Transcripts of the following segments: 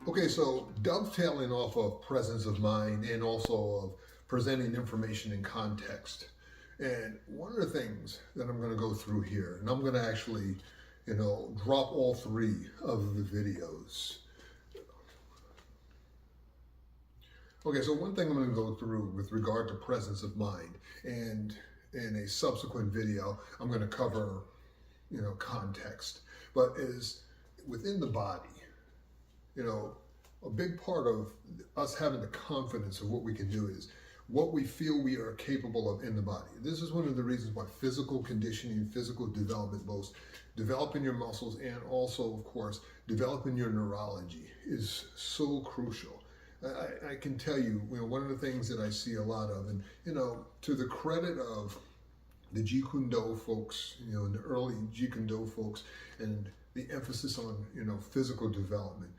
Okay, so dovetailing off of presence of mind and also of presenting information in context. And one of the things that I'm going to go through here, and I'm going to actually, drop all three of the videos. Okay, so one thing I'm going to go through with regard to presence of mind, and in a subsequent video, I'm going to cover, context, but is within the body. A big part of us having the confidence of what we can do is what we feel we are capable of in the body. This is one of the reasons why physical conditioning, physical development, both developing your muscles and also, of course, developing your neurology is so crucial. I can tell you, one of the things that I see a lot of, and, to the credit of the Jeet Kune Do folks, and the early Jeet Kune Do folks, and the emphasis on, physical development,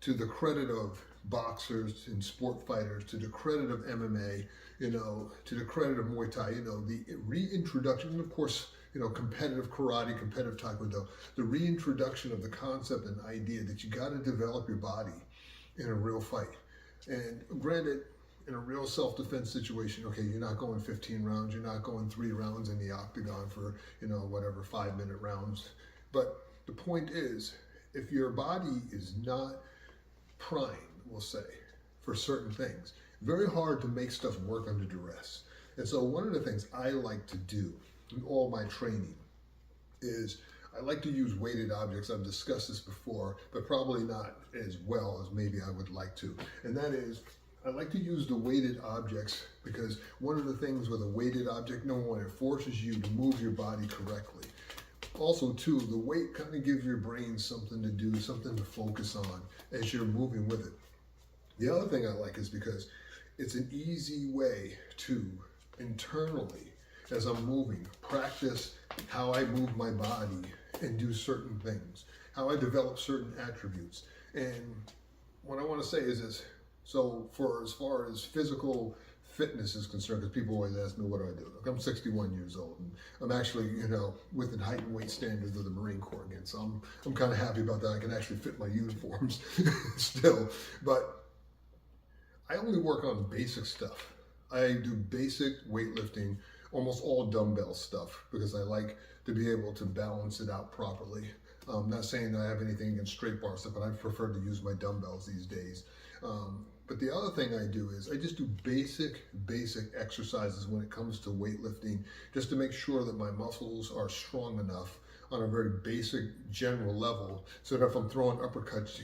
to the credit of boxers and sport fighters, to the credit of MMA, to the credit of Muay Thai, the reintroduction, and of course, competitive karate, competitive taekwondo, the reintroduction of the concept and idea that you got to develop your body in a real fight. And granted, in a real self-defense situation, okay, you're not going 15 rounds, you're not going 3 rounds in the octagon for, 5-minute rounds. But the point is, if your body is not primed, we'll say, for certain things, very hard to make stuff work under duress. And so one of the things I like to do in all my training is I like to use weighted objects. I've discussed this before, but probably not as well as maybe I would like to. And that is, I like to use the weighted objects because one of the things with a weighted object, number one, it forces you to move your body correctly. Also, too, the weight kind of gives your brain something to do, something to focus on as you're moving with it. The other thing I like is because it's an easy way to internally, as I'm moving, practice how I move my body and do certain things, how I develop certain attributes. And what I want to say is this, so for as far as physical fitness is concerned, because people always ask me, what do I do? Look, I'm 61 years old, and I'm actually, within height and weight standards of the Marine Corps again, so I'm kind of happy about that. I can actually fit my uniforms still, but I only work on basic stuff. I do basic weightlifting, almost all dumbbell stuff, because I like to be able to balance it out properly. I'm not saying that I have anything against straight bar stuff, but I prefer to use my dumbbells these days. But the other thing I do is I just do basic exercises when it comes to weightlifting, just to make sure that my muscles are strong enough on a very basic general level, so that if I'm throwing uppercuts,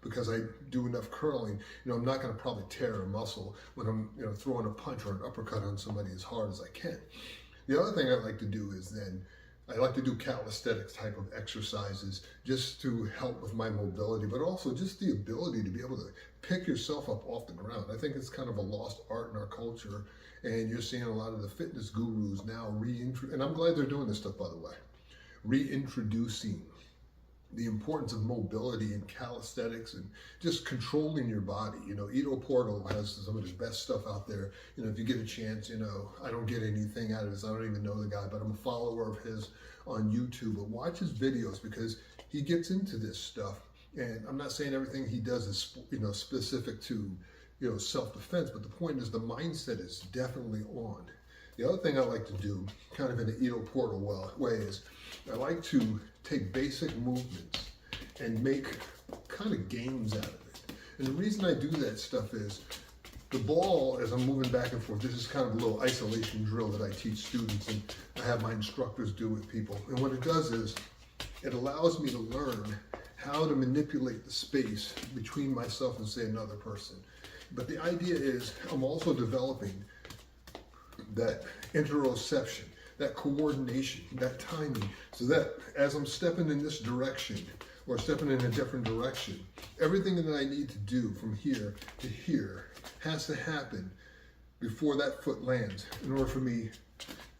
because I do enough curling, I'm not going to probably tear a muscle when I'm, throwing a punch or an uppercut on somebody as hard as I can. The other thing I like to do is then I like to do calisthenics type of exercises just to help with my mobility, but also just the ability to be able to pick yourself up off the ground. I think it's kind of a lost art in our culture, and you're seeing a lot of the fitness gurus now and I'm glad they're doing this stuff, by the way, reintroducing the importance of mobility and calisthenics and just controlling your body. Ito Portal has some of his best stuff out there. If you get a chance, I don't get anything out of this. I don't even know the guy, but I'm a follower of his on YouTube. But watch his videos because he gets into this stuff. And I'm not saying everything he does is, specific to, self-defense, but the point is the mindset is definitely on. The other thing I like to do, kind of in the Ito Portal way, is I like to take basic movements and make kind of games out of it. And the reason I do that stuff is the ball, as I'm moving back and forth, this is kind of a little isolation drill that I teach students and I have my instructors do with people. And what it does is it allows me to learn how to manipulate the space between myself and, say, another person. But the idea is I'm also developing that interoception, that coordination, that timing, so that as I'm stepping in this direction or stepping in a different direction, everything that I need to do from here to here has to happen before that foot lands in order for me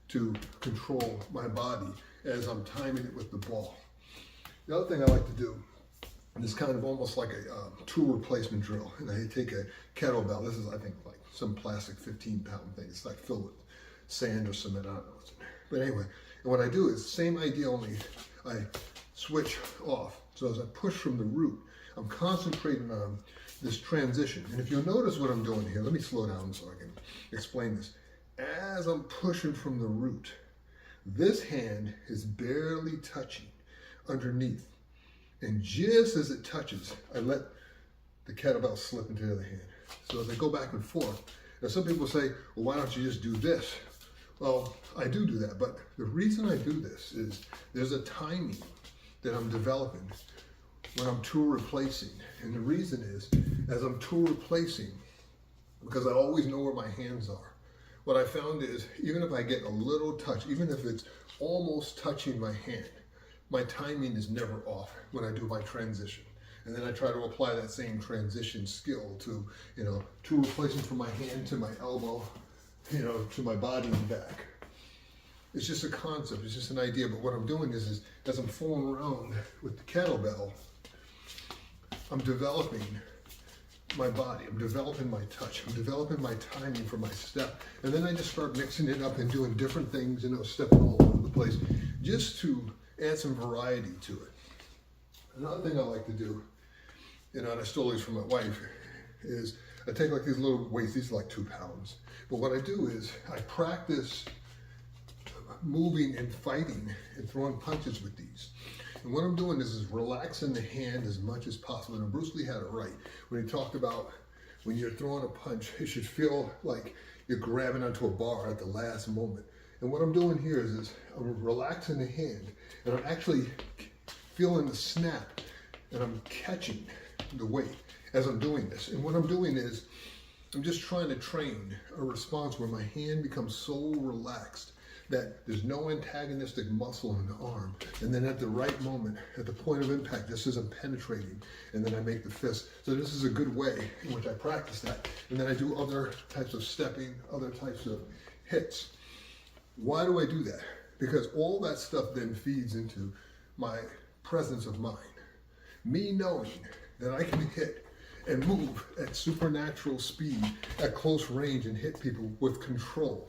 to control my body as I'm timing it with the ball. The other thing I like to do And it's kind of almost like a tool replacement drill. And I take a kettlebell. This is, I think, like some plastic 15-pound thing. It's like filled with sand or cement. I don't know what's in there. But anyway, and what I do is same idea, only I switch off. So as I push from the root, I'm concentrating on this transition. And if you'll notice what I'm doing here, let me slow down so I can explain this. As I'm pushing from the root, this hand is barely touching underneath. And just as it touches, I let the kettlebell slip into the other hand. So as I go back and forth, now some people say, well, why don't you just do this? Well, I do that, but the reason I do this is there's a timing that I'm developing when I'm tool replacing. And the reason is, as I'm tool replacing, because I always know where my hands are, what I found is, even if I get a little touch, even if it's almost touching my hand, my timing is never off when I do my transition. And then I try to apply that same transition skill to, tool replacing from my hand to my elbow, to my body and back. It's just a concept, it's just an idea, but what I'm doing is as I'm fooling around with the kettlebell, I'm developing my body, I'm developing my touch, I'm developing my timing for my step, and then I just start mixing it up and doing different things, stepping all over the place, just to add some variety to it. Another thing I like to do, and I stole these from my wife, is I take like these little weights, these are like 2 pounds, but what I do is I practice moving and fighting and throwing punches with these. And what I'm doing is relaxing the hand as much as possible. And Bruce Lee had it right when he talked about when you're throwing a punch, it should feel like you're grabbing onto a bar at the last moment. And what I'm doing here is I'm relaxing the hand and I'm actually feeling the snap and I'm catching the weight as I'm doing this. And what I'm doing is I'm just trying to train a response where my hand becomes so relaxed that there's no antagonistic muscle in the arm. And then at the right moment, at the point of impact, this isn't penetrating. And then I make the fist. So this is a good way in which I practice that. And then I do other types of stepping, other types of hits. Why do I do that? Because all that stuff then feeds into my presence of mind. Me knowing that I can hit and move at supernatural speed at close range and hit people with control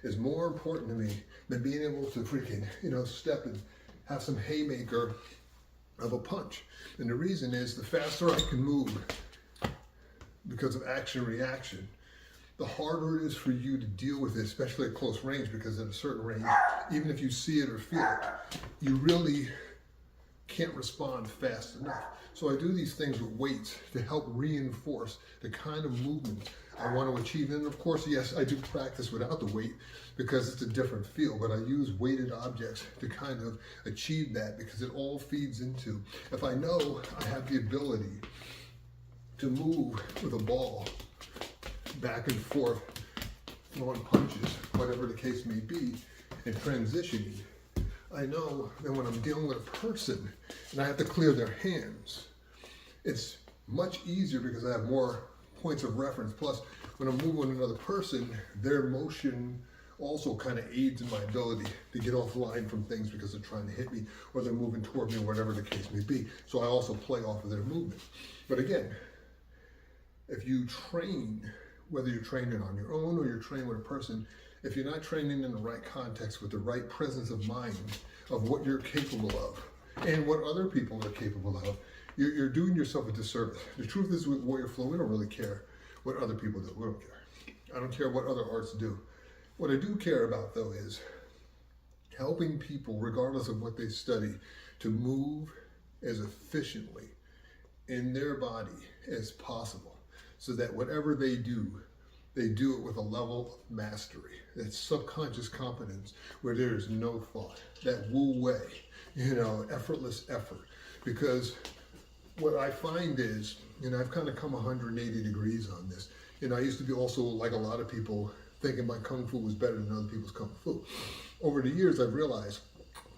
is more important to me than being able to freaking, step and have some haymaker of a punch. And the reason is the faster I can move because of action reaction, the harder it is for you to deal with it, especially at close range, because at a certain range, even if you see it or feel it, you really can't respond fast enough. So I do these things with weights to help reinforce the kind of movement I want to achieve. And of course, yes, I do practice without the weight because it's a different feel, but I use weighted objects to kind of achieve that because it all feeds into, if I know I have the ability to move with a ball back and forth, throwing punches, whatever the case may be, and transitioning, I know that when I'm dealing with a person and I have to clear their hands, it's much easier because I have more points of reference. Plus, when I'm moving with another person, their motion also kind of aids in my ability to get offline from things because they're trying to hit me or they're moving toward me, whatever the case may be. So I also play off of their movement. But again, if you train, whether you're training on your own or you're training with a person, if you're not training in the right context with the right presence of mind of what you're capable of and what other people are capable of, you're doing yourself a disservice. The truth is with Warrior Flow, we don't really care what other people do. We don't care. I don't care what other arts do. What I do care about, though, is helping people, regardless of what they study, to move as efficiently in their body as possible so that whatever they do it with a level of mastery, that subconscious competence where there is no thought, that wu wei, effortless effort. Because what I find is, I've kind of come 180 degrees on this. I used to be also, like a lot of people, thinking my Kung Fu was better than other people's Kung Fu. Over the years, I've realized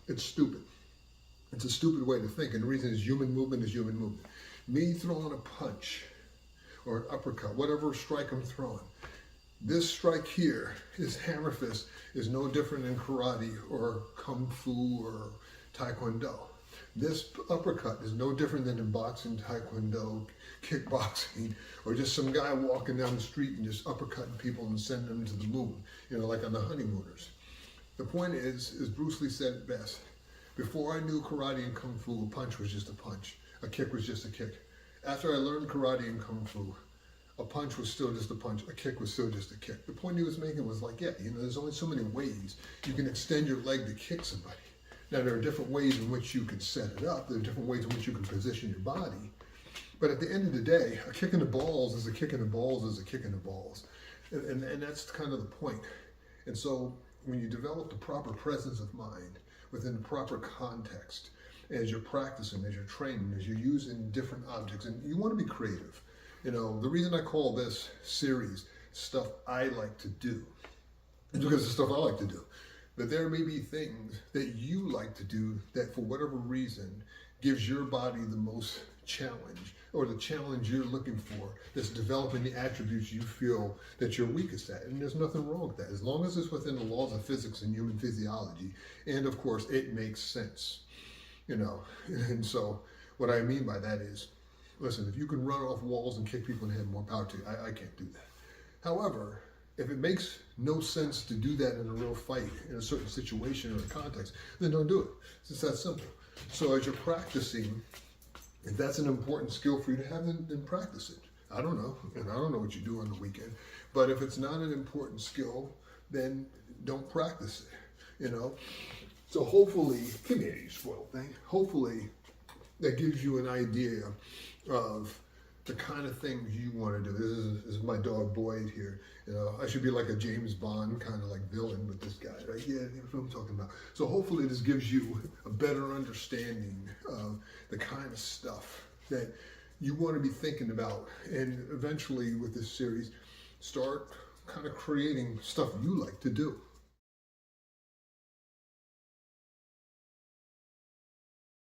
it's stupid. It's a stupid way to think, and the reason is human movement is human movement. Me throwing a punch or an uppercut, whatever strike I'm throwing, this strike here, this hammer fist, is no different than karate or Kung Fu or Taekwondo. This uppercut is no different than in boxing, taekwondo, kickboxing, or just some guy walking down the street and just uppercutting people and sending them to the moon, like on the honeymooners. The point is, as Bruce Lee said it best, before I knew karate and kung fu, a punch was just a punch. A kick was just a kick. After I learned karate and kung fu, a punch was still just a punch, a kick was still just a kick. The point he was making was like, there's only so many ways you can extend your leg to kick somebody. Now, there are different ways in which you can set it up. There are different ways in which you can position your body. But at the end of the day, a kick in the balls is a kick in the balls is a kick in the balls. And that's kind of the point. And so when you develop the proper presence of mind within the proper context, as you're practicing, as you're training, as you're using different objects, and you want to be creative. The reason I call this series Stuff I Like to Do is because it's stuff I like to do. But there may be things that you like to do that for whatever reason gives your body the most challenge, or the challenge you're looking for, that's developing the attributes you feel that you're weakest at. And there's nothing wrong with that, as long as it's within the laws of physics and human physiology. And of course, it makes sense, And so what I mean by that is, listen, if you can run off walls and kick people in the head, more power to you. I can't do that. However, if it makes no sense to do that in a real fight, in a certain situation or a context, then don't do it. It's just that simple. So as you're practicing, if that's an important skill for you to have, then practice it. I don't know, and I don't know what you do on the weekend, but if it's not an important skill, then don't practice it, So hopefully, come here, you spoiled thing. Hopefully, that gives you an idea of the kind of things you want to do. This is my dog Boyd here. I should be like a James Bond kind of like villain with this guy, right? Yeah, that's what I'm talking about. So hopefully this gives you a better understanding of the kind of stuff that you want to be thinking about. And eventually with this series, start kind of creating stuff you like to do.